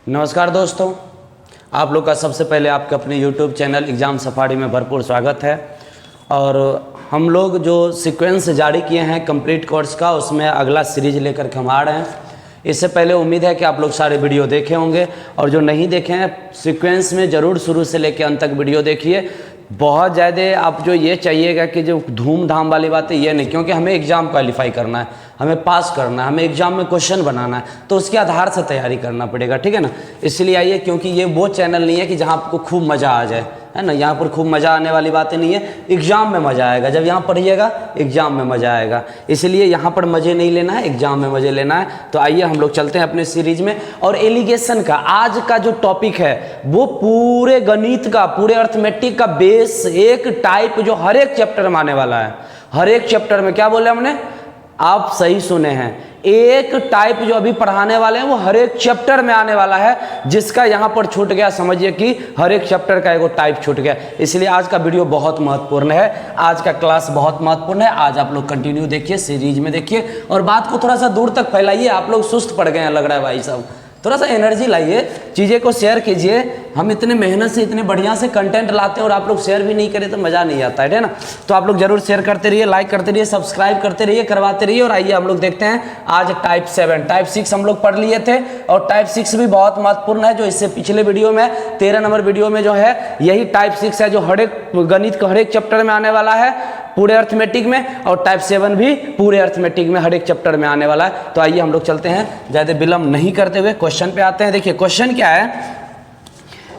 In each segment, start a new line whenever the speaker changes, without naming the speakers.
नमस्कार दोस्तों, आप लोग का सबसे पहले आपके अपने YouTube चैनल एग्ज़ाम सफारी में भरपूर स्वागत है। और हम लोग जो सीक्वेंस जारी किए हैं कंप्लीट कोर्स का, उसमें अगला सीरीज लेकर के हम आ रहे हैं। इससे पहले उम्मीद है कि आप लोग सारे वीडियो देखे होंगे, और जो नहीं देखे हैं सीक्वेंस में ज़रूर शुरू से लेकर अंत तक वीडियो देखिए। बहुत ज़्यादा आप जो ये चाहिएगा कि जो धूमधाम वाली बातें ये नहीं, क्योंकि हमें एग्ज़ाम क्वालिफाई करना है, हमें पास करना है, हमें एग्ज़ाम में क्वेश्चन बनाना है, तो उसके आधार से तैयारी करना पड़ेगा, ठीक है ना। इसलिए आइए, क्योंकि ये वो चैनल नहीं है कि जहाँ आपको खूब मज़ा आ जाए, है ना। यहाँ पर खूब मज़ा आने वाली बातें नहीं है, एग्ज़ाम में मज़ा आएगा। जब यहाँ पढ़िएगा एग्ज़ाम में मज़ा आएगा, इसलिए यहाँ पर मज़े नहीं लेना है, एग्ज़ाम में मज़े लेना है। तो आइए हम लोग चलते हैं अपने सीरीज में। और एलिगेशन का आज का जो टॉपिक है वो पूरे गणित का, पूरे अर्थमेटिक का बेस, एक टाइप जो हर एक चैप्टर में आने वाला है। हर एक चैप्टर में क्या बोले हमने, आप सही सुने हैं, एक टाइप जो अभी पढ़ाने वाले हैं वो हर एक चैप्टर में आने वाला है। जिसका यहाँ पर छूट गया, समझिए कि हर एक चैप्टर का एगो टाइप छूट गया। इसलिए आज का वीडियो बहुत महत्वपूर्ण है, आज का क्लास बहुत महत्वपूर्ण है। आज आप लोग कंटिन्यू देखिए, सीरीज में देखिए, और बात को थोड़ा सा दूर तक फैलाइए। आप लोग सुस्त पड़ गए हैं लग रहा है भाई साहब, थोड़ा सा एनर्जी लाइए, चीज़ें को शेयर कीजिए। हम इतने मेहनत से इतने बढ़िया से कंटेंट लाते हैं और आप लोग शेयर भी नहीं करें तो मज़ा नहीं आता है ना। तो आप लोग जरूर शेयर करते रहिए, लाइक करते रहिए, सब्सक्राइब करते रहिए, करवाते रहिए। और आइए हम लोग देखते हैं आज टाइप 7, टाइप 6 हम लोग पढ़ लिए थे, और टाइप 6 भी बहुत महत्वपूर्ण है। जो इससे पिछले वीडियो में 13 नंबर वीडियो में जो है यही टाइप 6 है, जो हर एक गणित का हर एक चैप्टर में आने वाला है पूरे अर्थमेटिक में, और टाइप 7 भी पूरे अर्थमेटिक में हर एक चैप्टर में आने वाला है। तो आइए हम लोग चलते हैं, ज़्यादा विलंब नहीं करते हुए क्वेश्चन पे आते हैं। देखिए क्वेश्चन क्या है,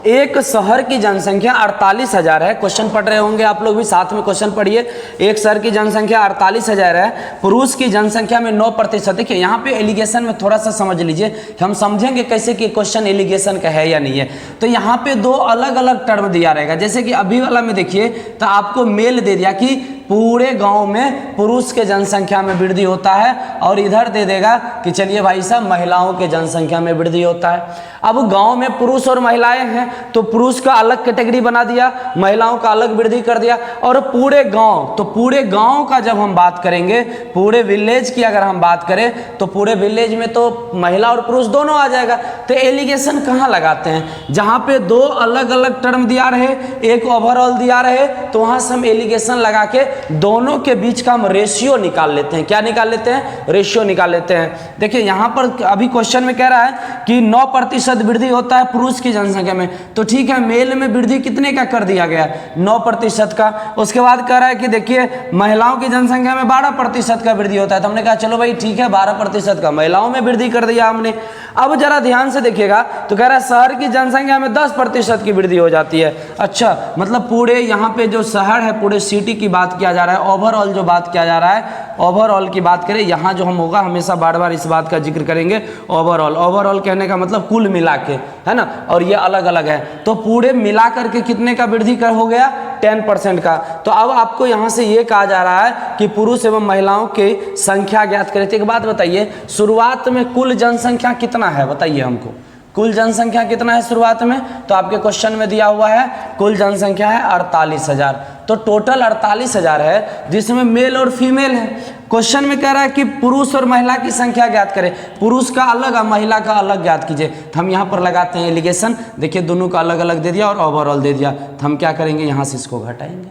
एक शहर की जनसंख्या 48,000 है। क्वेश्चन पढ़ रहे होंगे आप लोग भी, साथ में क्वेश्चन पढ़िए। एक शहर की जनसंख्या 48,000 है, पुरुष की जनसंख्या में 9%। देखिए यहाँ पे एलिगेशन में थोड़ा सा समझ लीजिए, हम समझेंगे कैसे कि क्वेश्चन एलिगेशन का है या नहीं है। तो यहाँ पे दो अलग अलग टर्म दिया रहेगा। जैसे कि अभी वाला में देखिए, तो आपको मेल दे दिया कि पूरे गांव में पुरुष के जनसंख्या में वृद्धि होता है, और इधर दे देगा कि चलिए भाई साहब महिलाओं के जनसंख्या में वृद्धि होता है। अब गांव में पुरुष और महिलाएं हैं, तो पुरुष का अलग कैटेगरी बना दिया, महिलाओं का अलग वृद्धि कर दिया। और पूरे गांव, तो पूरे गांव का जब हम बात करेंगे, पूरे विलेज की अगर हम बात करें, तो पूरे विलेज में तो महिला और पुरुष दोनों आ जाएगा। तो एलिगेशन कहाँ लगाते हैं, जहाँ पे दो अलग अलग टर्म दिया रहे, एक ओवरऑल दिया रहे, तो वहाँ से हम एलिगेशन लगा के दोनों के बीच का हम रेशियो निकाल लेते हैं। क्या निकाल लेते हैं, रेशियो निकाल लेते हैं। देखिए यहाँ पर अभी क्वेश्चन में कह रहा है कि 9% वृद्धि होता है पुरुष की जनसंख्या में, तो ठीक है, मेल में वृद्धि कितने का कर दिया गया, 9% का। उसके बाद कह रहा है कि देखिए महिलाओं की जनसंख्या में 12% का वृद्धि होता है। तो हमने कहा चलो भाई ठीक है, 12% का महिलाओं में वृद्धि कर दिया हमने। अब जरा ध्यान से देखिएगा, तो कह रहा है शहर की जनसंख्या में 10% की वृद्धि हो जाती है। अच्छा, मतलब पूरे यहाँ पे जो शहर है, पूरे सिटी की बात किया जा रहा है, ओवरऑल जो बात किया जा रहा है, ओवरऑल की बात करें, यहाँ जो हम होगा हमेशा बार बार इस बात का जिक्र करेंगे, ओवरऑल। ओवरऑल कहने का मतलब कुल मिला के, है ना, और ये अलग अलग है। तो पूरे मिला करके कितने का वृद्धि कर हो गया, 10% का। तो अब आपको यहाँ से ये कहा जा रहा है कि पुरुष एवं महिलाओं की संख्या ज्ञात करें। तो एक बात बताइए, शुरुआत में कुल जनसंख्या कितना है, बताइए हमको, कुल जनसंख्या कितना है शुरुआत में। तो आपके क्वेश्चन में दिया हुआ है कुल जनसंख्या है 48,000। तो टोटल 48,000 है, जिसमें मेल और फीमेल है। क्वेश्चन में कह रहा है कि पुरुष और महिला की संख्या ज्ञात करें, पुरुष का अलग और महिला का अलग ज्ञात कीजिए। तो हम यहाँ पर लगाते हैं एलिगेशन। देखिए दोनों का अलग अलग दे दिया और ओवरऑल दे दिया, तो हम क्या करेंगे, यहाँ से इसको घटाएंगे,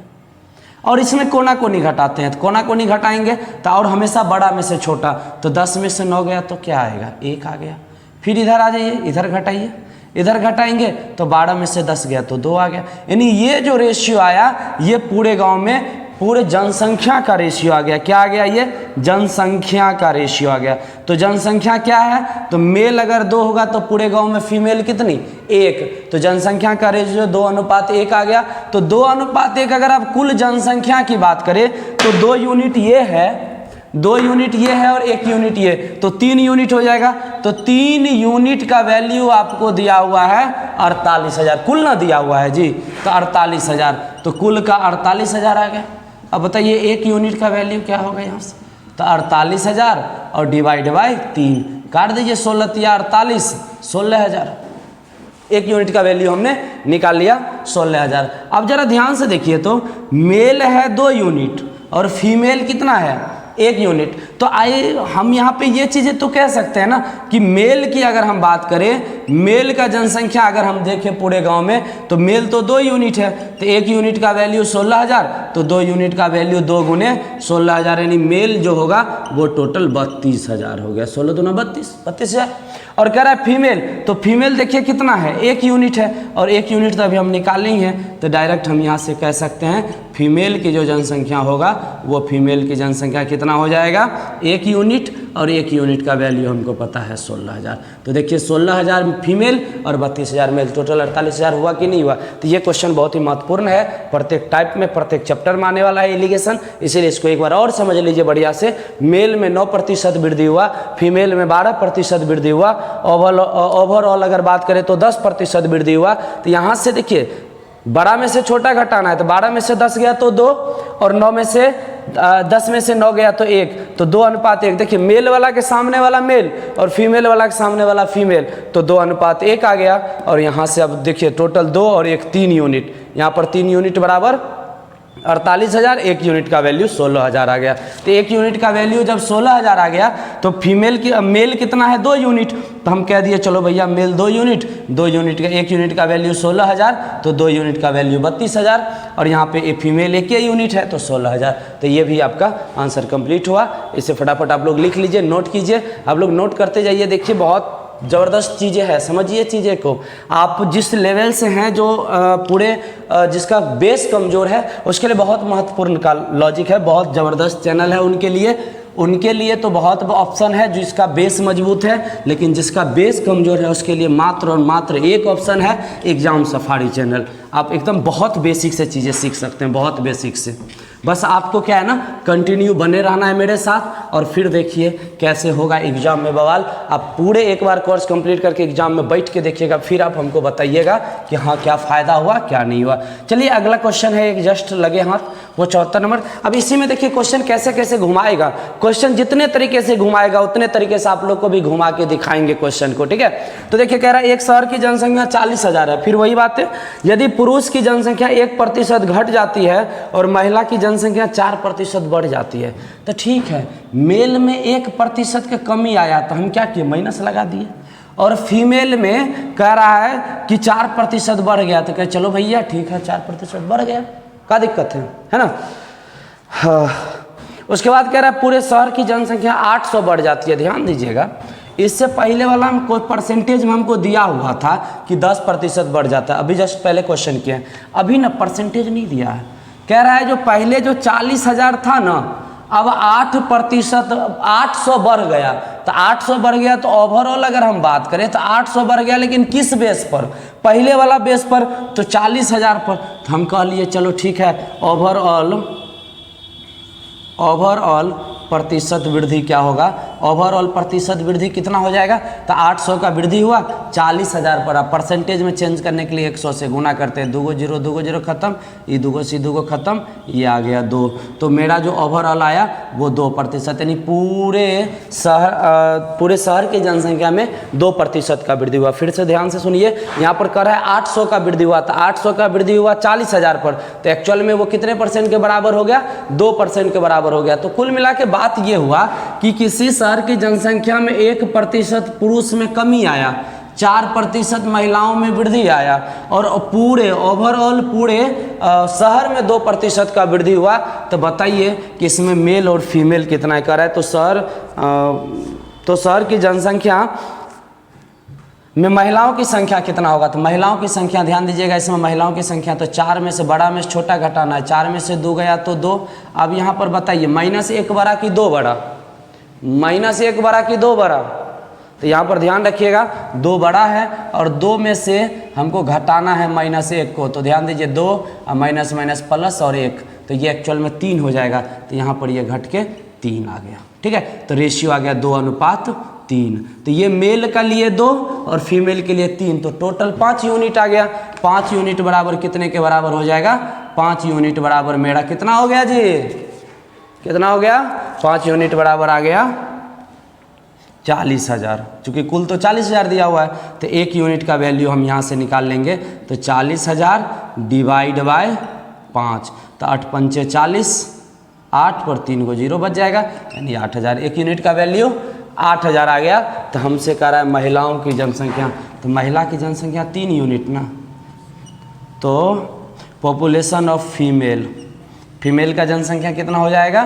और इसमें कोना कोनी घटाते हैं, तो कोना कोनी घटाएंगे तो, और हमेशा बड़ा में से छोटा, तो 10 में से 9 गया तो क्या आएगा, 1 आ गया। फिर इधर आ जाइए, इधर घटाइए, इधर घटाएंगे तो 12 में से 10 गया तो 2 आ गया। यानी ये जो रेशियो आया, ये पूरे गांव में पूरे जनसंख्या का रेशियो आ गया। क्या आ गया, ये जनसंख्या का रेशियो आ गया। तो जनसंख्या क्या है, तो मेल अगर 2 होगा तो पूरे गांव में फीमेल कितनी, 1। तो जनसंख्या का रेशियो 2:1 आ गया। तो 2:1 अगर आप कुल जनसंख्या की बात करें तो 2 यूनिट ये है, 2 यूनिट ये है और 1 यूनिट ये, तो 3 यूनिट हो जाएगा। तो 3 यूनिट का वैल्यू आपको दिया हुआ है 48,000, कुल ना दिया हुआ है जी, तो 48,000। तो कुल का 48,000 आ गया। अब बताइए 1 यूनिट का वैल्यू क्या होगा यहाँ से, तो 48,000 और डिवाइड बाई 3, काट दीजिए, 16 या 48, 16,000। 1 यूनिट का वैल्यू हमने निकाल लिया 16,000। अब जरा ध्यान से देखिए, तो मेल है 2 यूनिट और फीमेल कितना है 1 यूनिट। तो आइए हम यहाँ पे ये चीज़ें तो कह सकते हैं ना कि मेल की अगर हम बात करें, मेल का जनसंख्या अगर हम देखें पूरे गांव में तो मेल तो 2 यूनिट है, तो 1 यूनिट का वैल्यू 16,000, तो 2 यूनिट का वैल्यू 2 गुने 16,000, यानी मेल जो होगा वो टोटल 32,000 हो गया। 16 दूना 32,000। और कह रहा है फीमेल, तो फीमेल देखिए कितना है, 1 यूनिट है, और 1 यूनिट तो अभी हम निकाले ही हैं, तो डायरेक्ट हम यहाँ से कह सकते हैं फीमेल की जो जनसंख्या होगा वो फीमेल की जनसंख्या कितना हो जाएगा, 1 यूनिट, और 1 यूनिट का वैल्यू हमको पता है 16,000। तो देखिए 16,000 फीमेल और 32,000 मेल, टोटल 48,000 हुआ कि नहीं हुआ। तो ये क्वेश्चन बहुत ही महत्वपूर्ण है, प्रत्येक टाइप में प्रत्येक चैप्टर में आने वाला है एलिगेशन, इसीलिए इसको एक बार और समझ लीजिए बढ़िया से। मेल में 9% वृद्धि हुआ, फीमेल में 12% वृद्धि हुआ, ओवरऑल अगर बात करें तो 10% वृद्धि हुआ। तो यहाँ से देखिए बड़ा में से छोटा घटाना है, तो 12 में से 10 गया तो 2, और 9 में से 10 में से 9 गया तो 1, तो 2:1। देखिए मेल वाला के सामने वाला मेल और फीमेल वाला के सामने वाला फीमेल, तो 2:1 आ गया। और यहाँ से अब देखिए टोटल 2 और 1 3 यूनिट, यहाँ पर 3 यूनिट बराबर 48,000, 1 यूनिट का वैल्यू 16,000 आ गया। तो 1 यूनिट का वैल्यू जब 16,000 आ गया तो फीमेल की मेल कितना है, 2 यूनिट, तो हम कह दिए चलो भैया मेल 2 यूनिट, 2 यूनिट का 1 यूनिट का वैल्यू 16,000, तो 2 यूनिट का वैल्यू 32,000, और यहाँ पे फीमेल 1 यूनिट है तो 16,000। तो ये भी आपका आंसर कंप्लीट हुआ। इसे फटाफट आप लोग लिख लीजिए, नोट कीजिए, आप लोग नोट करते जाइए। देखिए बहुत ज़बरदस्त चीज़ें हैं, समझिए चीज़ें को। आप जिस लेवल से हैं, जो पूरे जिसका बेस कमज़ोर है, उसके लिए बहुत महत्वपूर्ण का लॉजिक है, बहुत ज़बरदस्त चैनल है उनके लिए तो बहुत ऑप्शन है जिसका बेस मजबूत है, लेकिन जिसका बेस कमज़ोर है उसके लिए मात्र और मात्र एक ऑप्शन है, एग्ज़ाम सफारी चैनल। आप एकदम बहुत बेसिक से चीज़ें सीख सकते हैं, बहुत बेसिक से। बस आपको क्या है ना, कंटिन्यू बने रहना है मेरे साथ, और फिर देखिए कैसे होगा एग्ज़ाम में बवाल। आप पूरे एक बार कोर्स कंप्लीट करके एग्ज़ाम में बैठ के देखिएगा, फिर आप हमको बताइएगा कि हाँ क्या फ़ायदा हुआ क्या नहीं हुआ। चलिए अगला क्वेश्चन है, एक जस्ट लगे हाथ, वो 74 नंबर। अब इसी में देखिए क्वेश्चन कैसे कैसे घुमाएगा, क्वेश्चन जितने तरीके से घुमाएगा उतने तरीके से आप लोग को भी घुमा के दिखाएंगे क्वेश्चन को, ठीक है। तो देखिए कह रहा है एक शहर की जनसंख्या 40,000 है, फिर वही बात है, यदि पुरुष की जनसंख्या 1% घट जाती है और महिला की जनसंख्या 4% बढ़ जाती है, तो ठीक है मेल में 1% की कमी आया तो हम क्या किए, माइनस लगा दिए। और फीमेल में कह रहा है कि 4% बढ़ गया, तो कह चलो भैया ठीक है 4% बढ़ गया, क्या दिक्कत है ना। हाँ। उसके बाद कह रहा है पूरे शहर की जनसंख्या 800 बढ़ जाती है। ध्यान दीजिएगा, इससे पहले वाला हम कोई परसेंटेज में हमको दिया हुआ था कि 10% बढ़ जाता है, अभी जस्ट पहले क्वेश्चन किए, अभी ना परसेंटेज नहीं दिया है। कह रहा है जो पहले जो 40,000 था ना, अब 8% 800 बढ़ गया, तो 800 बढ़ गया, तो ओवरऑल अगर हम बात करें तो 800 बढ़ गया, लेकिन किस बेस पर, पहले वाला बेस पर, तो 40,000 पर। तो हम कह लिए चलो ठीक है ओवरऑल प्रतिशत वृद्धि क्या होगा, ओवरऑल प्रतिशत वृद्धि कितना हो जाएगा, तो 800 का वृद्धि हुआ 40,000 पर। आप परसेंटेज में चेंज करने के लिए 100 से गुना करते हैं, 2 को 0 खत्म, ये 2 से 2 खत्म, ये आ गया 2। तो मेरा जो ओवरऑल आया वो 2%, यानी पूरे शहर की जनसंख्या में 2% का वृद्धि हुआ। फिर से ध्यान से सुनिए, यहाँ पर कह रहा है 800 का वृद्धि हुआ, तो 800 का वृद्धि हुआ 40,000 पर, तो एक्चुअल में वो कितने % के बराबर हो गया, 2% के बराबर हो गया। तो कुल मिला के बात ये हुआ कि किसी शहर की जनसंख्या में 1% पुरुष में कमी आया, 4% महिलाओं में वृद्धि आया, और पूरे ओवरऑल पूरे शहर में 2% का वृद्धि हुआ। तो बताइए कि इसमें मेल और फीमेल कितना कर रहा है। तो शहर की जनसंख्या में महिलाओं की संख्या कितना होगा, तो महिलाओं की संख्या ध्यान दीजिएगा, इसमें महिलाओं की संख्या तो 4 में से बड़ा में से छोटा घटाना है, 4 में से 2 गया तो 2। अब यहाँ पर बताइए -1 बड़ा कि 2 बड़ा, -1 बड़ा कि 2 बड़ा, तो यहाँ पर ध्यान रखिएगा 2 बड़ा है, और 2 में से हमको घटाना है -1 को, तो ध्यान दीजिए 2 माइनस प्लस और 1, तो ये एक्चुअल में 3 हो जाएगा, तो यहाँ पर ये घट के 3 आ गया, ठीक है। तो रेशियो आ गया 2:3। तो ये मेल का लिए 2 और फीमेल के लिए 3, तो टोटल 5 यूनिट आ गया। 5 यूनिट बराबर कितने के बराबर हो जाएगा, 5 यूनिट बराबर मेरा कितना हो गया जी, कितना हो गया, 5 यूनिट बराबर आ गया 40,000, चूँकि कुल तो 40,000 दिया हुआ है, तो 1 यूनिट का वैल्यू हम यहाँ से निकाल लेंगे, तो 40,000 डिवाइड बाय 5, तो 8 पंचे 40, 8 पर 3 को 0 बच जाएगा, यानी 8000। एक यूनिट का वैल्यू 8000 आ गया। तो हमसे कह रहा है महिलाओं की जनसंख्या, तो महिला की जनसंख्या 3 यूनिट ना, तो पॉपुलेशन ऑफ फीमेल, फीमेल का जनसंख्या कितना हो जाएगा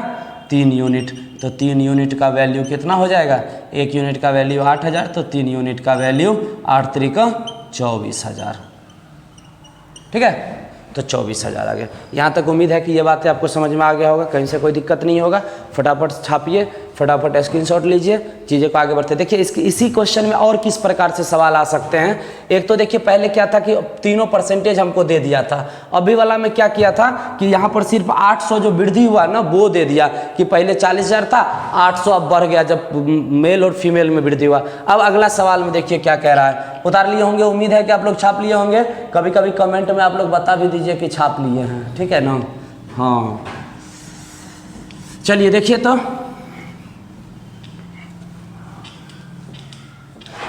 3 यूनिट। तो 3 यूनिट का वैल्यू कितना हो जाएगा, एक यूनिट का वैल्यू 8000, तो 3 यूनिट का वैल्यू 8 त्रिक 24,000। ठीक है, तो 24,000 आ गया। यहाँ तक उम्मीद है कि ये बातें आपको समझ में आ गया होगा, कहीं से कोई दिक्कत नहीं होगा। फटाफट छापिए, फटाफट स्क्रीनशॉट लीजिए, चीज़ें को आगे बढ़ते। देखिए इसी क्वेश्चन में और किस प्रकार से सवाल आ सकते हैं। एक तो देखिए पहले क्या था कि तीनों परसेंटेज हमको दे दिया था, अभी वाला में क्या किया था कि यहाँ पर सिर्फ 800 जो वृद्धि हुआ ना वो दे दिया, कि पहले 40,000 था, 800 अब बढ़ गया जब मेल और फीमेल में वृद्धि हुआ। अब अगला सवाल में देखिए क्या कह रहा है, उतार लिए होंगे, उम्मीद है कि आप लोग छाप लिए होंगे। कभी कभी कमेंट में आप लोग बता भी दीजिए कि छाप लिए हैं, ठीक है ना। हाँ चलिए देखिए, तो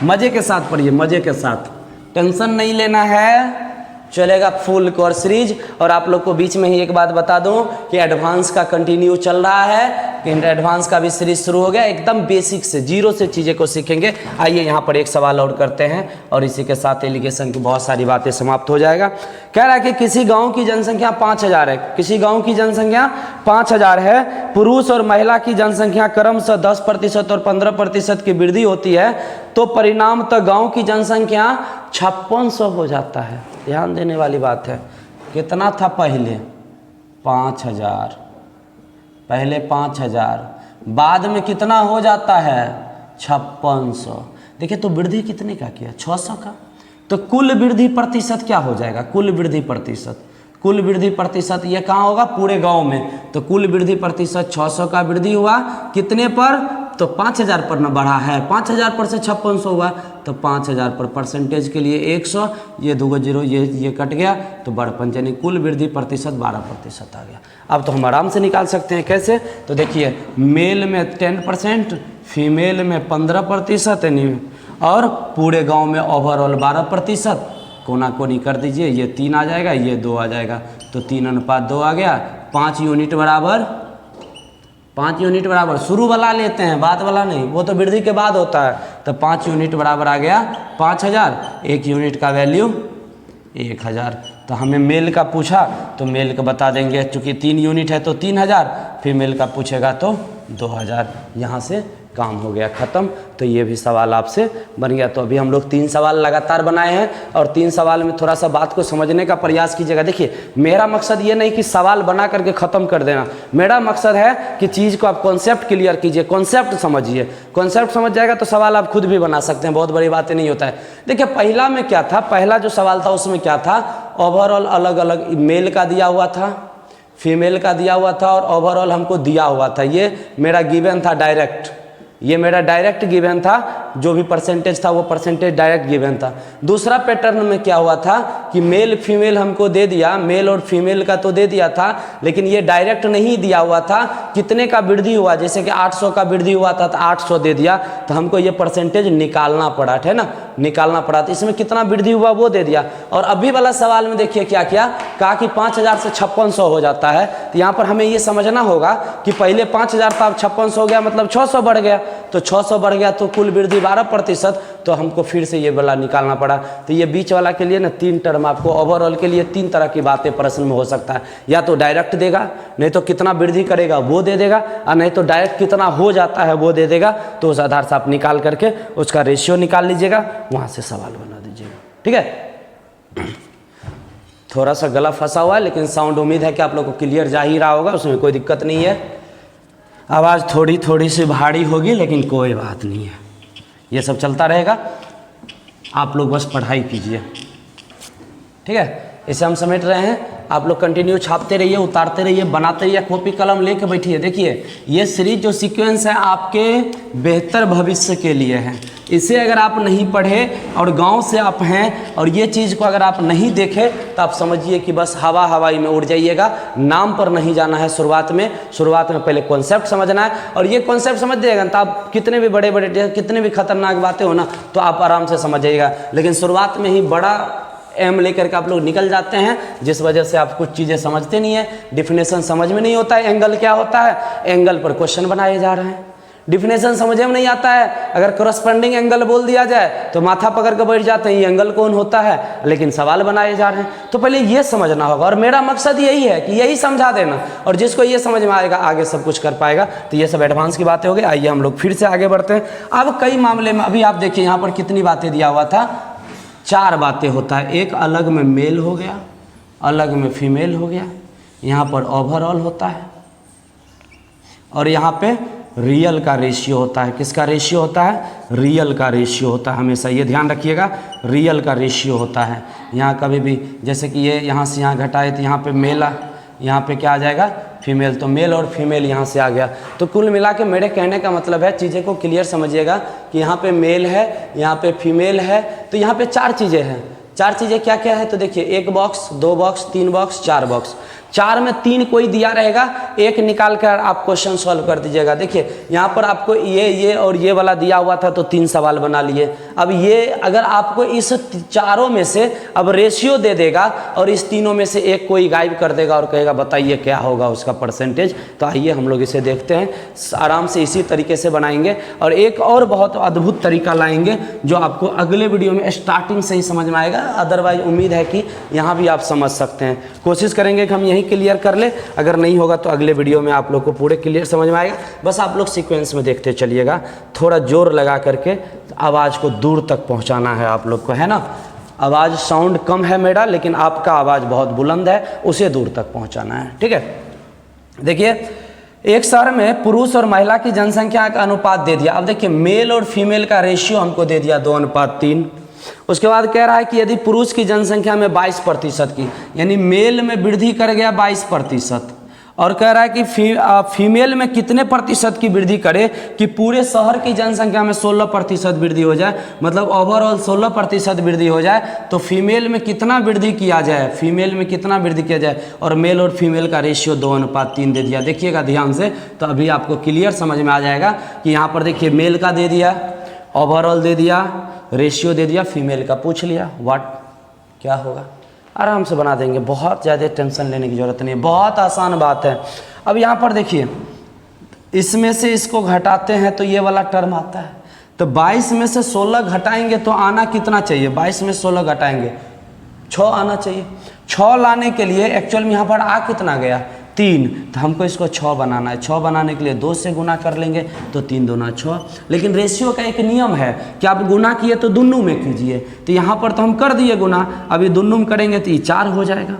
मजे के साथ पढ़िए, मजे के साथ, टेंशन नहीं लेना है, चलेगा फुल कोर्स सीरीज। और आप लोग को बीच में ही एक बात बता दूं कि एडवांस का कंटिन्यू चल रहा है, कि एडवांस का भी सीरीज शुरू हो गया, एकदम बेसिक से जीरो से चीज़ें को सीखेंगे। आइए यहाँ पर एक सवाल और करते हैं और इसी के साथ एलिगेशन की बहुत सारी बातें समाप्त हो जाएगा। कह रहा है कि किसी गांव की जनसंख्या 5000 है, किसी गांव की जनसंख्या 5000 है, पुरुष और महिला की जनसंख्या क्रमशः 10% और 15% की वृद्धि होती है, तो परिणामतः गांव की जनसंख्या 5600 हो जाता है। ध्यान देने वाली बात है, कितना था पहले 5000, पहले 5000, बाद में कितना हो जाता है 5600। देखिए तो वृद्धि कितने का किया, 600 का। तो कुल वृद्धि प्रतिशत क्या हो जाएगा, कुल वृद्धि प्रतिशत, कुल वृद्धि प्रतिशत ये कहाँ होगा, पूरे गांव में। तो कुल वृद्धि प्रतिशत 600 का वृद्धि हुआ, कितने पर, तो 5000 पर न बढ़ा है, 5000 पर से 5600 हुआ, तो 5000 पर परसेंटेज के लिए 100, ये 2 0 ये कट गया, तो बढ़पन, यानी कुल वृद्धि प्रतिशत 12% आ गया। अब तो हम आराम से निकाल सकते हैं, कैसे, तो देखिए मेल में 10%, फीमेल में 15%, यानी और पूरे गांव में ओवरऑल 12%। कोना कोनी कर दीजिए, ये 3 आ जाएगा, ये 2 आ जाएगा, तो 3:2 आ गया। 5 यूनिट बराबर, 5 यूनिट बराबर, शुरू वाला लेते हैं, बाद वाला नहीं, वो तो वृद्धि के बाद होता है। तो 5 यूनिट बराबर आ गया 5000, एक यूनिट का वैल्यू 1000। तो हमें मेल का पूछा तो मेल का बता देंगे, चूँकि 3 यूनिट है तो 3000, फीमेल का पूछेगा तो 2000। यहाँ से काम हो गया ख़त्म। तो ये भी सवाल आपसे बन गया। तो अभी हम लोग 3 सवाल लगातार बनाए हैं और 3 सवाल में थोड़ा सा बात को समझने का प्रयास कीजिएगा। देखिए मेरा मकसद ये नहीं कि सवाल बना करके ख़त्म कर देना, मेरा मकसद है कि चीज़ को आप कॉन्सेप्ट क्लियर कीजिए, कॉन्सेप्ट समझिए। कॉन्सेप्ट समझ जाएगा तो सवाल आप खुद भी बना सकते हैं, बहुत बड़ी बातें नहीं होता है। देखिए पहला में क्या था, पहला जो सवाल था उसमें क्या था, ओवरऑल अलग अलग मेल का दिया हुआ था, फीमेल का दिया हुआ था और ओवरऑल हमको दिया हुआ था। ये मेरा गिवन था डायरेक्ट, ये मेरा डायरेक्ट गिवन था, जो भी परसेंटेज था वो परसेंटेज डायरेक्ट गिवन था। दूसरा पैटर्न में क्या हुआ था कि मेल फीमेल हमको दे दिया, मेल और फीमेल का तो दे दिया था, लेकिन ये डायरेक्ट नहीं दिया हुआ था कितने का वृद्धि हुआ। जैसे कि 800 का वृद्धि हुआ था तो 800 दे दिया, तो हमको ये परसेंटेज निकालना पड़ा, है ना, निकालना पड़ा। तो इसमें कितना वृद्धि हुआ वो दे दिया। और अभी वाला सवाल में देखिए क्या किया, कहा कि 5000 से 5600 हो जाता है। तो यहाँ पर हमें ये समझना होगा कि पहले 5000 था, अब 5600 हो गया, मतलब 600 बढ़ गया। तो 600 बढ़ गया तो कुल वृद्धि 12%, तो हमको फिर से ये वाला निकालना पड़ा। तो ये बीच वाला के लिए ना 3 टर्म आपको ओवरऑल के लिए 3 तरह की बातें प्रश्न में हो सकता है। या तो डायरेक्ट देगा, नहीं तो कितना वृद्धि करेगा वो दे देगा, और नहीं तो डायरेक्ट कितना हो जाता है वो दे देगा। तो उस आधार से आप निकाल करके उसका रेशियो निकाल लीजिएगा, वहाँ से सवाल बना दीजिएगा। ठीक है, थोड़ा सा गला फंसा हुआ है लेकिन साउंड उम्मीद है कि आप लोग को क्लियर जा ही रहा होगा, उसमें कोई दिक्कत नहीं है। आवाज़ थोड़ी थोड़ी सी भारी होगी लेकिन कोई बात नहीं है, ये सब चलता रहेगा, आप लोग बस पढ़ाई कीजिए। ठीक है, इसे हम समेट रहे हैं, आप लोग कंटिन्यू छापते रहिए, उतारते रहिए, बनाते रहिए, कॉपी कलम लेके बैठिए। देखिए ये सीरीज जो सीक्वेंस है आपके बेहतर भविष्य के लिए है। इसे अगर आप नहीं पढ़े और गांव से आप हैं और ये चीज़ को अगर आप नहीं देखें तो आप समझिए कि बस हवाई में उड़ जाइएगा, नाम पर नहीं जाना है। शुरुआत में पहले कॉन्सेप्ट समझना है, और ये कॉन्सेप्ट समझ जाएगा तो आप कितने भी बड़े कितने भी खतरनाक बातें हो ना तो आप आराम से समझ जाइएगा। लेकिन शुरुआत में ही बड़ा एम लेकर के आप लोग निकल जाते हैं, जिस वजह से आप कुछ चीज़ें समझते नहीं है, डिफिनेशन समझ में नहीं होता है, एंगल क्या होता है, एंगल पर क्वेश्चन बनाए जा रहे हैं, डिफिनेशन समझ में नहीं आता है, अगर करस्पॉन्डिंग एंगल बोल दिया जाए तो माथा पकड़ के बैठ जाते हैं, ये एंगल कौन होता है, लेकिन सवाल बनाए जा रहे हैं। तो पहले ये समझना होगा, और मेरा मकसद यही है कि यही समझा देना, और जिसको ये समझ में आएगा आगे सब कुछ कर पाएगा। तो ये सब एडवांस की बातें हो गई। आइए हम लोग फिर से आगे बढ़ते हैं। अब कई मामले में अभी आप देखिए यहाँ पर कितनी बातें दिया हुआ था, 4 बातें होता है। एक अलग में मेल हो गया, अलग में फीमेल हो गया, यहाँ पर ओवरऑल होता है, और यहाँ पे रियल का रेशियो होता है। किसका रेशियो होता है, रियल का रेशियो होता है, हमेशा ये ध्यान रखिएगा, रियल का रेशियो होता है। यहाँ कभी भी जैसे कि ये यहाँ से यहाँ घटाए तो यहाँ पे मेल, यहाँ पे क्या आ जाएगा, फीमेल, तो मेल और फीमेल यहाँ से आ गया। तो कुल मिला के मेरे कहने का मतलब है, चीज़ें को क्लियर समझिएगा कि यहाँ पे मेल है, यहाँ पे फीमेल है, तो यहाँ पे 4 चीज़ें हैं। 4 चीज़ें क्या क्या है, तो देखिए 1 बॉक्स, 2 बॉक्स, 3 बॉक्स, 4 बॉक्स। 4 में 3 कोई दिया रहेगा, 1 निकाल कर आप क्वेश्चन सॉल्व कर दीजिएगा। देखिए यहाँ पर आपको ये और ये वाला दिया हुआ था, तो 3 सवाल बना लिए। अब ये अगर आपको इस चारों में से अब रेशियो दे देगा और इस तीनों में से एक कोई गायब कर देगा और कहेगा बताइए क्या होगा उसका परसेंटेज, तो आइए हम लोग इसे देखते हैं। आराम से इसी तरीके से बनाएंगे, और एक और बहुत अद्भुत तरीका लाएंगे जो आपको अगले वीडियो में स्टार्टिंग से ही समझ में आएगा। अदरवाइज उम्मीद है कि यहाँ भी आप समझ सकते हैं। कोशिश करेंगे कि हम यहीं क्लियर कर ले, अगर नहीं होगा तो अगले वीडियो में आप लोग को पूरे क्लियर समझ में आएगा। बस आप लोग सीक्वेंस में देखते चलिएगा, थोड़ा जोर लगा करके आवाज़ को दूर तक पहुंचाना है आप लोग को, है ना। आवाज़ साउंड कम है मेरा, लेकिन आपका आवाज़ बहुत बुलंद है, उसे दूर तक पहुंचाना है, ठीक है। देखिए एक शहर में पुरुष और महिला की जनसंख्या का अनुपात दे दिया। अब देखिए मेल और फीमेल का रेशियो हमको दे दिया 2:3। उसके बाद कह रहा है कि यदि पुरुष की जनसंख्या में 22% की, यानी मेल में वृद्धि कर गया 22%, और कह रहा है कि फीमेल में कितने प्रतिशत की वृद्धि करे कि पूरे शहर की जनसंख्या में 16% वृद्धि हो जाए, मतलब ओवरऑल 16% वृद्धि हो जाए, तो फीमेल में कितना वृद्धि किया जाए, फीमेल में कितना वृद्धि किया जाए, और मेल और फीमेल का रेशियो 2:3 दे दिया। देखिएगा ध्यान से, तो अभी आपको क्लियर समझ में आ जाएगा कि यहाँ पर देखिए मेल का दे दिया, ओवरऑल दे दिया, रेशियो दे दिया, फीमेल का पूछ लिया, व्हाट क्या होगा, आराम से बना देंगे, बहुत ज़्यादा टेंशन लेने की ज़रूरत नहीं है, बहुत आसान बात है। अब यहाँ पर देखिए इसमें से इसको घटाते हैं तो ये वाला टर्म आता है, तो 22 में से 16 घटाएंगे तो आना कितना चाहिए, 22 में 16 घटाएंगे 6 आना चाहिए। 6 लाने के लिए एक्चुअल में यहाँ पर आ कितना गया 3, तो हमको इसको 6 बनाना है। 6 बनाने के लिए 2 से गुना कर लेंगे तो 3 दूना 6। लेकिन रेशियो का एक नियम है कि आप गुना किए तो दुन्नू में कीजिए, तो यहाँ पर तो हम कर दिए गुना, अभी दुन्नू में करेंगे तो ये 4 हो जाएगा।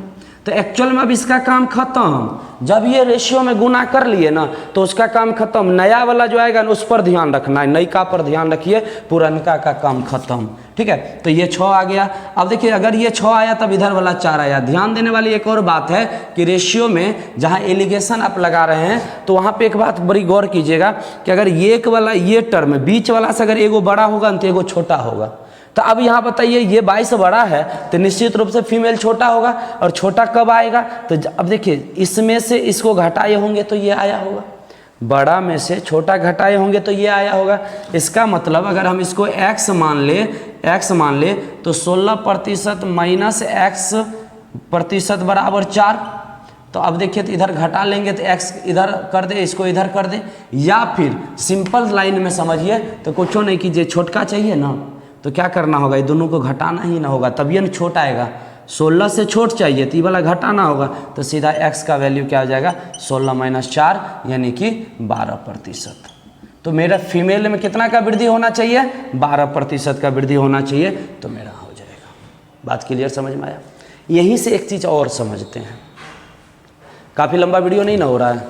तो एक्चुअल में अब इसका काम खत्म। जब ये रेशियो में गुना कर लिए ना तो उसका काम खत्म। नया वाला जो आएगा ना उस पर ध्यान रखना है, नयिका पर ध्यान रखिए, पुरनका का काम खत्म, ठीक है। तो ये 6 आ गया। अब देखिए अगर ये 6 आया तब इधर वाला 4 आया। ध्यान देने वाली एक और बात है कि रेशियो में जहाँ एलिगेशन आप लगा रहे हैं तो वहाँ पे एक बात बड़ी गौर कीजिएगा कि अगर ये एक वाला ये टर्म बीच वाला से अगर एगो बड़ा होगा तो एगो छोटा होगा, तो अब यहाँ बताइए ये 22 बड़ा है तो निश्चित रूप से फीमेल छोटा होगा, और छोटा कब आएगा, तो अब देखिए इसमें से इसको घटाए होंगे तो ये आया होगा, बड़ा में से छोटा घटाए होंगे तो ये आया होगा। इसका मतलब अगर हम इसको x मान ले तो 16% माइनस x% बराबर 4। तो अब देखिए तो इधर घटा लेंगे तो x इधर कर दे, इसको इधर कर दे, या फिर सिंपल लाइन में समझिए तो कुछ नहीं कीजिए, छोटका चाहिए ना तो क्या करना होगा, ये दोनों को घटाना ही ना होगा, तभी ना छोटा आएगा। 16 से छोट चाहिए तो ये वाला घटाना होगा, तो सीधा x का वैल्यू क्या हो जाएगा 16 - 4 यानी कि 12%। तो मेरा फीमेल में कितना का वृद्धि होना चाहिए, 12% का वृद्धि होना चाहिए, तो मेरा हो जाएगा। बात क्लियर समझ में आया। यहीं से एक चीज़ और समझते हैं, काफ़ी लंबा वीडियो नहीं ना हो रहा है,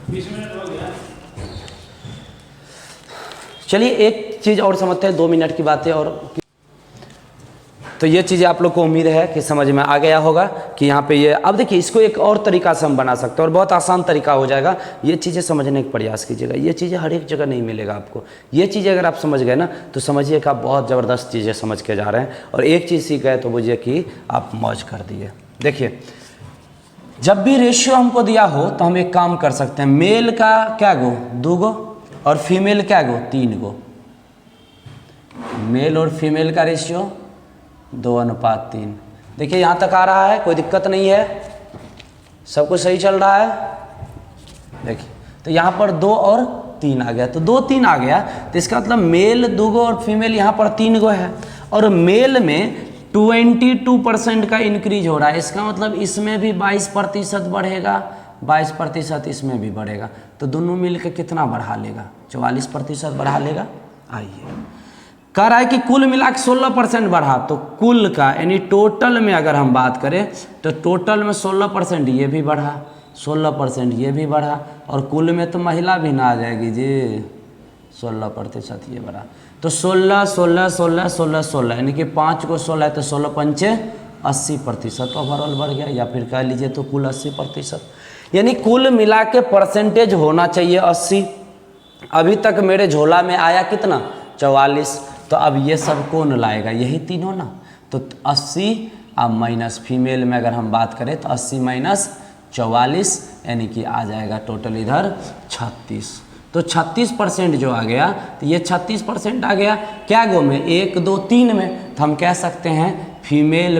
20 मिनट हो गया।
चलिए एक चीज़ और समझते हैं, 2 मिनट की बातें और। तो ये चीज़ें आप लोग को उम्मीद है कि समझ में आ गया होगा कि यहाँ पे ये। अब देखिए इसको एक और तरीका से हम बना सकते हैं और बहुत आसान तरीका हो जाएगा। ये चीज़ें समझने का प्रयास कीजिएगा, ये चीज़ें हर एक जगह नहीं मिलेगा आपको। ये चीज़ें अगर आप समझ गए ना तो समझिए कि आप बहुत ज़बरदस्त चीज़ें समझ के जा रहे हैं, और एक चीज़ सीख गए तो बुझिए कि आप मौज कर दिए। देखिए जब भी रेशियो हमको दिया हो तो हम एक काम कर सकते हैं, मेल का क्या गो 2 गो और फीमेल क्या गो 3 गो। मेल और फीमेल का रेशियो 2:3। देखिए यहाँ तक आ रहा है, कोई दिक्कत नहीं है, सब कुछ सही चल रहा है। देखिए तो यहाँ पर 2 और 3 आ गया, तो 2 3 आ गया, तो इसका मतलब मेल 2 गो और फीमेल यहाँ पर 3 गो है, और मेल में 22% का इंक्रीज हो रहा है। इसका मतलब इसमें भी 22% बढ़ेगा, 22% इसमें भी बढ़ेगा, तो दोनों मिल के कितना बढ़ा लेगा? 44% बढ़ा लेगा। आइए कह रहा है कि कुल मिला के 16% बढ़ा, तो कुल का यानी टोटल में अगर हम बात करें तो टोटल में 16% ये भी बढ़ा, 16% ये भी बढ़ा, और कुल में तो महिला भी ना आ जाएगी जी, 16% ये बढ़ा, तो 16 16 16 16 16 यानी कि 5 को 16 है तो 16 पंचे 80% ओवरऑल बढ़ गया, या फिर कह लीजिए तो कुल 80%, यानी कुल मिला के परसेंटेज होना चाहिए 80। अभी तक मेरे झोला में आया कितना? 44। तो अब ये सब कौन लाएगा? यही तीनों ना, तो 80 अब माइनस फीमेल में अगर हम बात करें तो 80 माइनस 44 यानी कि आ जाएगा टोटल इधर 36। तो 36% जो आ गया, तो ये 36% आ गया क्या गो में? 1 2 3 में, तो हम कह सकते हैं फीमेल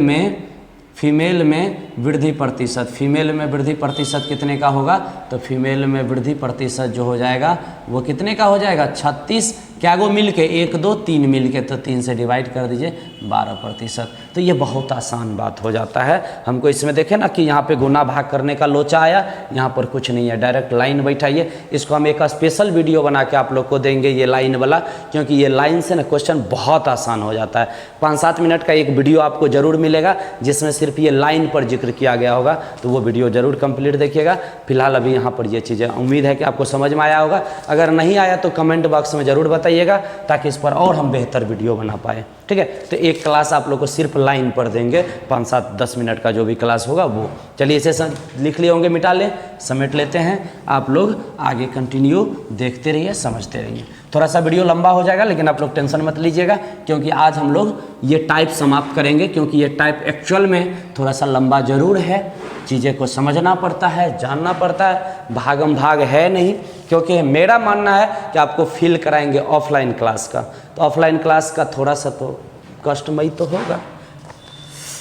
में वृद्धि प्रतिशत, फीमेल में वृद्धि प्रतिशत कितने का होगा? तो फीमेल में वृद्धि प्रतिशत जो हो जाएगा वो कितने का हो जाएगा? 36 क्या गो मिल के? 1 2 3 मिल के, तो 3 से डिवाइड कर दीजिए 12%। तो ये बहुत आसान बात हो जाता है। हमको इसमें देखें ना कि यहाँ पे गुना भाग करने का लोचा आया, यहाँ पर कुछ नहीं है, डायरेक्ट लाइन बैठाइए। इसको हम एक स्पेशल वीडियो बना के आप लोग को देंगे ये लाइन वाला, क्योंकि ये लाइन से ना क्वेश्चन बहुत आसान हो जाता है। 5-7 मिनट का एक वीडियो आपको जरूर मिलेगा जिसमें सिर्फ ये लाइन पर जिक्र किया गया होगा, तो वो वीडियो जरूर कंप्लीट देखिएगा। फिलहाल अभी यहाँ पर ये चीज़ें उम्मीद है कि आपको समझ में आया होगा। अगर नहीं आया तो कमेंट बॉक्स में ज़रूर बताइएगा, ताकि इस पर और हम बेहतर वीडियो बना पाए। ठीक है, तो एक क्लास आप लोग को सिर्फ लाइन पर देंगे, 5-7-10 मिनट का जो भी क्लास होगा वो। चलिए इसे लिख लिए होंगे, मिटा लें, समेट लेते हैं। आप लोग आगे कंटिन्यू देखते रहिए, समझते रहिए। थोड़ा सा वीडियो लंबा हो जाएगा, लेकिन आप लोग टेंशन मत लीजिएगा, क्योंकि आज हम लोग ये टाइप समाप्त करेंगे, क्योंकि ये टाइप एक्चुअल में थोड़ा सा लंबा जरूर है, चीज़ें को समझना पड़ता है, जानना पड़ता है, भागम भाग है नहीं। क्योंकि मेरा मानना है कि आपको फील कराएंगे ऑफलाइन क्लास का, तो ऑफलाइन क्लास का थोड़ा सा तो कष्टमयी तो होगा।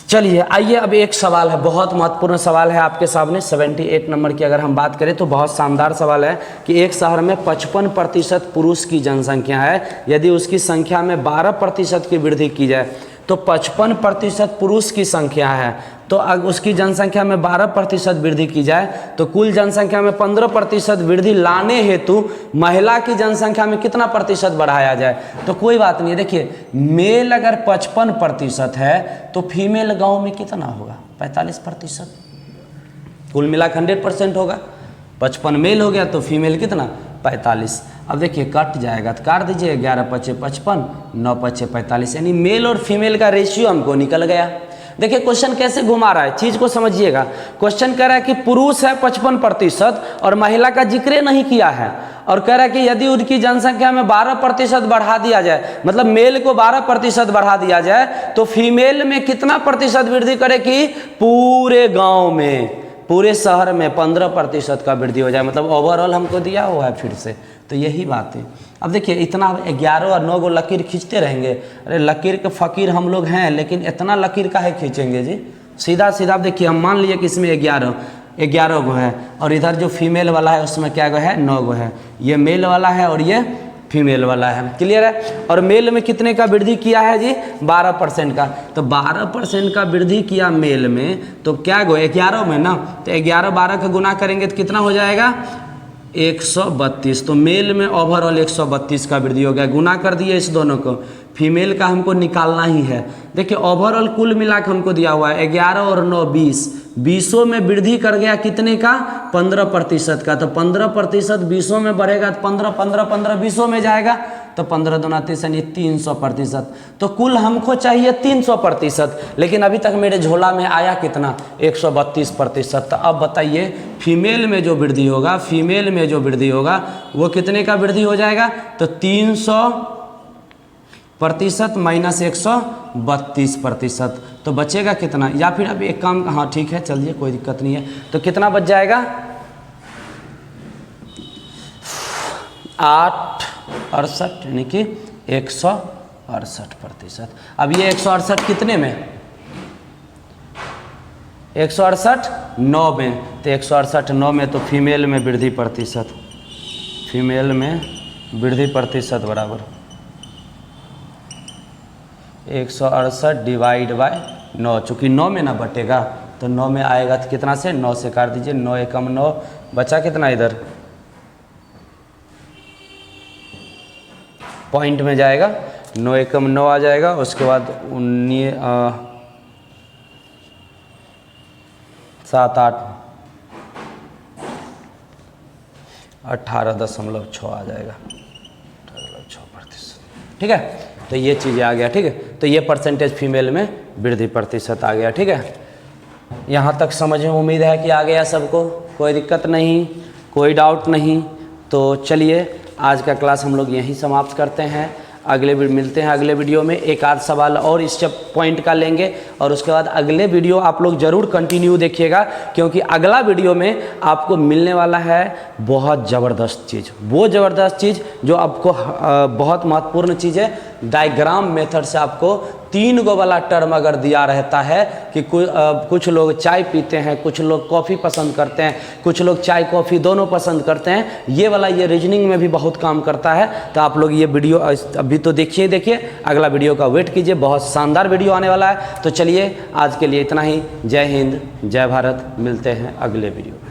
चलिए आइए, अब एक सवाल है, बहुत महत्वपूर्ण सवाल है आपके सामने। 78 नंबर की अगर हम बात करें तो बहुत शानदार सवाल है कि एक शहर में 55% पुरुष की जनसंख्या है, यदि उसकी संख्या में 12% की वृद्धि की जाए, तो 55% पुरुष की संख्या है, तो अगर उसकी जनसंख्या में 12% वृद्धि की जाए तो कुल जनसंख्या में 15% वृद्धि लाने हेतु महिला की जनसंख्या में कितना प्रतिशत बढ़ाया जाए? तो कोई बात नहीं है, देखिए मेल अगर 55% है तो फीमेल गांव में कितना होगा? 45%। कुल मिला 100% होगा। 55 मेल हो गया तो फीमेल कितना? 45। अब देखिए कट जाएगा तो काट दीजिए, 11 पचे 55, 9 पचे 45, यानी मेल और फीमेल का रेशियो हमको निकल गया। देखिए क्वेश्चन कैसे घुमा रहा है, चीज को समझिएगा। क्वेश्चन कह रहा है कि पुरुष है 55% और महिला का जिक्र नहीं किया है, और कह रहा है कि यदि उनकी जनसंख्या में 12% बढ़ा दिया जाए, मतलब मेल को 12% बढ़ा दिया जाए, तो फीमेल में कितना प्रतिशत वृद्धि करेगी? पूरे गांव में, पूरे शहर में 15% का वृद्धि हो जाए, मतलब ओवरऑल हमको दिया हुआ है फिर से। तो यही बात है। अब देखिए इतना 11 और 9 गो लकीर खींचते रहेंगे, अरे लकीर के फकीर हम लोग हैं, लेकिन इतना लकीर काहे खींचेंगे जी? सीधा सीधा आप देखिए, हम मान लिए कि इसमें 11 गो है, और इधर जो फीमेल वाला है उसमें क्या गो है? 9 गो है। ये मेल वाला है और ये फीमेल वाला है, क्लियर है। और मेल में कितने का वृद्धि किया है जी? 12% का। तो 12% का वृद्धि किया मेल में, तो क्या गो 11 में ना, तो 11 12 का गुना करेंगे तो कितना हो जाएगा? 132। तो मेल में ओवरऑल 132 का वृद्धि हो गया। गुना कर दिए इस दोनों को, फीमेल का हमको निकालना ही है। देखिए ओवरऑल कुल मिला के हमको दिया हुआ है 11 और 9 20, 20 में वृद्धि कर गया कितने का? 15% का। तो 15% 20 में बढ़ेगा तो 15 15 15 20 में जाएगा, तो 15 दूना 30 यानी 300%। तो कुल हमको चाहिए 300%, लेकिन अभी तक मेरे झोला में आया कितना? 132%। तो अब बताइए फीमेल में जो वृद्धि होगा, फीमेल में जो वृद्धि होगा वो कितने का वृद्धि हो जाएगा? तो 300% माइनस 132%, तो बचेगा कितना? या फिर अब एक काम, हाँ ठीक है चलिए कोई दिक्कत नहीं है, तो कितना बच जाएगा? 8 68 यानी कि 100 68%। अब ये 168 कितने में, 168 9 में, तो 168 9 में तो फीमेल में वृद्धि प्रतिशत, फीमेल में वृद्धि प्रतिशत बराबर 168 डिवाइड बाय 9, चूँकि 9 में ना बटेगा तो 9 में आएगा तो कितना से, 9 से काट दीजिए, 9 एकम 9, बचा कितना इधर, पॉइंट में जाएगा, 9 एकम 9 आ जाएगा, उसके बाद 7 8 18.6 आ जाएगा, 18.6%। ठीक है, तो ये चीज़ें आ गया। ठीक है, तो ये परसेंटेज फीमेल में वृद्धि प्रतिशत आ गया। ठीक है, यहाँ तक समझ में उम्मीद है कि आ गया सबको, कोई दिक्कत नहीं, कोई डाउट नहीं। तो चलिए आज का क्लास हम लोग यहीं समाप्त करते हैं, मिलते हैं अगले वीडियो में। एक आध सवाल और इस पॉइंट का लेंगे और उसके बाद अगले वीडियो आप लोग ज़रूर कंटिन्यू देखिएगा, क्योंकि अगला वीडियो में आपको मिलने वाला है बहुत ज़बरदस्त चीज़, वो ज़बरदस्त चीज़ जो आपको बहुत महत्वपूर्ण चीज़ है। डायग्राम मेथड से आपको 3 गो वाला टर्म अगर दिया रहता है कि कुछ लोग चाय पीते हैं, कुछ लोग कॉफ़ी पसंद करते हैं, कुछ लोग चाय कॉफ़ी दोनों पसंद करते हैं, ये वाला ये रीजनिंग में भी बहुत काम करता है। तो आप लोग ये वीडियो अभी तो देखिए, अगला वीडियो का वेट कीजिए, बहुत शानदार वीडियो आने वाला है। तो चलिए आज के लिए इतना ही। जय हिंद, जय भारत, मिलते हैं अगले वीडियो में।